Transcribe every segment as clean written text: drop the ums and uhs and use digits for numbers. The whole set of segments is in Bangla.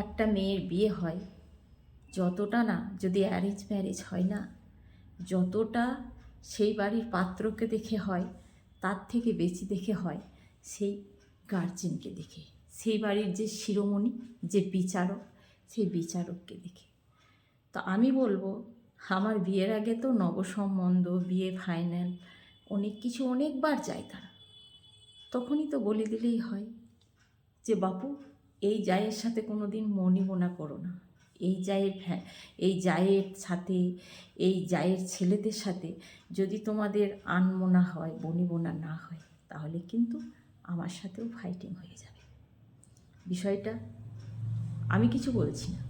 একটা মেয়ের বিয়ে হয় যতটা না, যদি অ্যারেঞ্জ ম্যারেজ হয় না, যতটা সেই বাড়ির পাত্রকে দেখে হয় তার থেকে বেশি দেখে হয় সেই গার্জেনকে দেখে, সেই বাড়ির যে শিরোমণি, যে বিচারক, সেই বিচারককে দেখে। তো আমি বলবো, আমার বিয়ের আগে তো নবসম্বন্ধ, বিয়ে ফাইনাল, অনেক কিছু অনেকবার যায় তারা। তখনই তো বলে দিলেই হয় যে বাপু, এই জায়ের সাথে কোনো দিন মনিমোনা করো না, এই জায়ের সাথে, এই জায়ের ছেলেদের সাথে যদি তোমাদের আনমোনা হয়, বনিবোনা না হয়, তাহলে কিন্তু আমার সাথেও ফাইটিং হয়ে যাবে। বিষয়টা আমি কিছু বলছি না,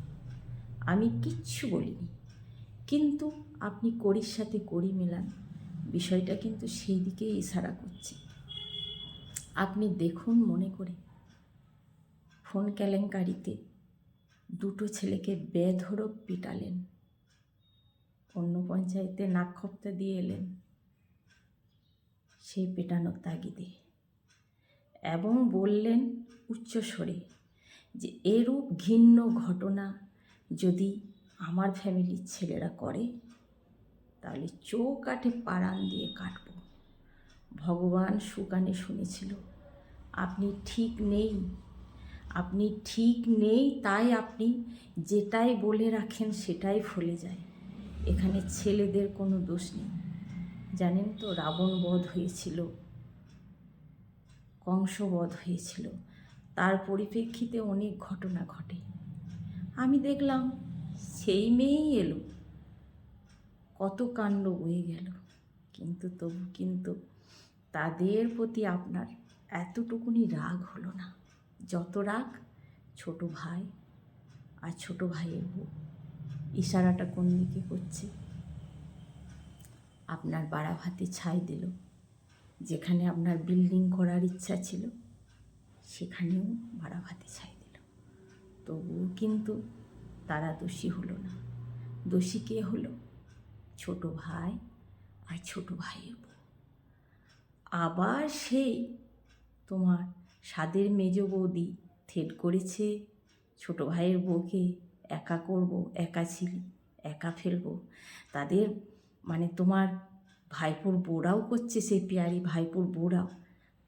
আমি কিচ্ছু বলিনি, কিন্তু আপনি কড়ির সাথে কড়ি মেলান, বিষয়টা কিন্তু সেই দিকেই ইশারা করছে। আপনি দেখুন মনে করে, ফোন কেলেঙ্কারিতে দুটো ছেলেকে বেধড়ক পিটালেন, অন্য পঞ্চায়েতে নাকখপ্তা দিয়ে এলেন সেই পেটানোর তাগিদে, এবং বললেন উচ্চস্বরে যে এরূপ ঘৃণ্য ঘটনা যদি আমার ফ্যামিলির ছেলেরা করে তাহলে চৌকাঠে পাড়ান দিয়ে কাটব। ভগবান সুকানে শুনেছিল আপনি ঠিক নেই, আপনি ঠিক নেই, তাই আপনি যেটাই বলে রাখেন সেটাই ফলে যায়। এখানে ছেলেদের কোনো দোষ নেই। জানেন তো, রাবণ বধ হয়েছিল, কংস বধ হয়েছিল, তার পরিপ্রেক্ষিতে অনেক ঘটনা ঘটে। আমি দেখলাম সেই মেয়েই এলো, কত কাণ্ড বয়ে গেল, কিন্তু তাদের প্রতি আপনার এতটুকুনি রাগ হলো না, যত রাগ ছোট ভাই আর ছোট ভাইয়ের বউ। ইশারাটা কোন দিকে করছে? আপনার বাড়াভাতে ছাই দিল, যেখানে আপনার বিল্ডিং করার ইচ্ছা ছিল সেখানেও বাড়াভাতে ছাই দিল। তবুও কিন্তু তারা দোষী হলো না। দোষী কে হলো? ছোট ভাই আর ছোট ভাইয়ের বউ। আবার সেই তোমার সাদের মেজ বৌদি থেট করেছে ছোট ভাইয়ের বউকে, একা করব, একা ছিলি, একা ফেলবো। তাদের মানে তোমার ভাইপোর বউরাও করছে, সেই পেয়ারি ভাইপোর বউরাও।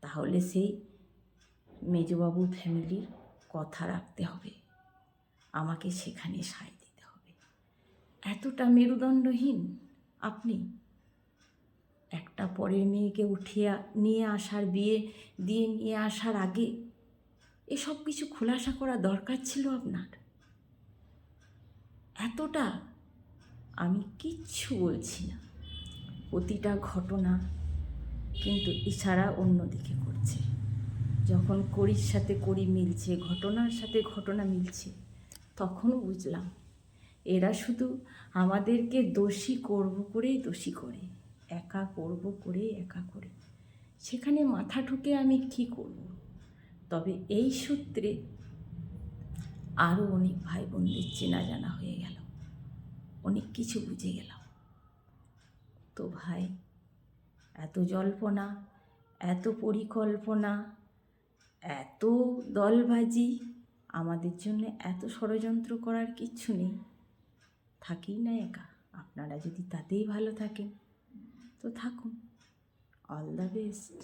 তাহলে সেই মেজবাবুর ফ্যামিলির কথা রাখতে হবে, আমাকে সেখানে সায় দিতে হবে। এতটা মেরুদণ্ডহীন আপনি? একটা পরের মেয়েকে উঠিয়ে নিয়ে আসার, বিয়ে দিয়ে নিয়ে আসার আগে এসব কিছু খোলাসা করা দরকার ছিল আপনার? এতটা? আমি কিচ্ছু বলছি না, প্রতিটা ঘটনা কিন্তু ইশারা অন্যদিকে করছে। যখন কড়ির সাথে কড়ি মিলছে, ঘটনার সাথে ঘটনা মিলছে, তখন বুঝলাম এরা শুধু আমাদেরকে দোষী করব করেই দোষী করে, একা করব করে একা করে। সেখানে মাথা ঠুকে আমি কী করব? তবে এই সূত্রে আরও অনেক ভাই বোনদের চেনা জানা হয়ে গেল, অনেক কিছু বুঝে গেলাম। তো ভাই, এত জল্পনা, এত পরিকল্পনা, এত দলবাজি, আমাদের জন্য এত ষড়যন্ত্র করার কিচ্ছু নেই। থাকি না একা, আপনারা যদি তাতেই ভালো থাকেন তো থাকুন। All the best.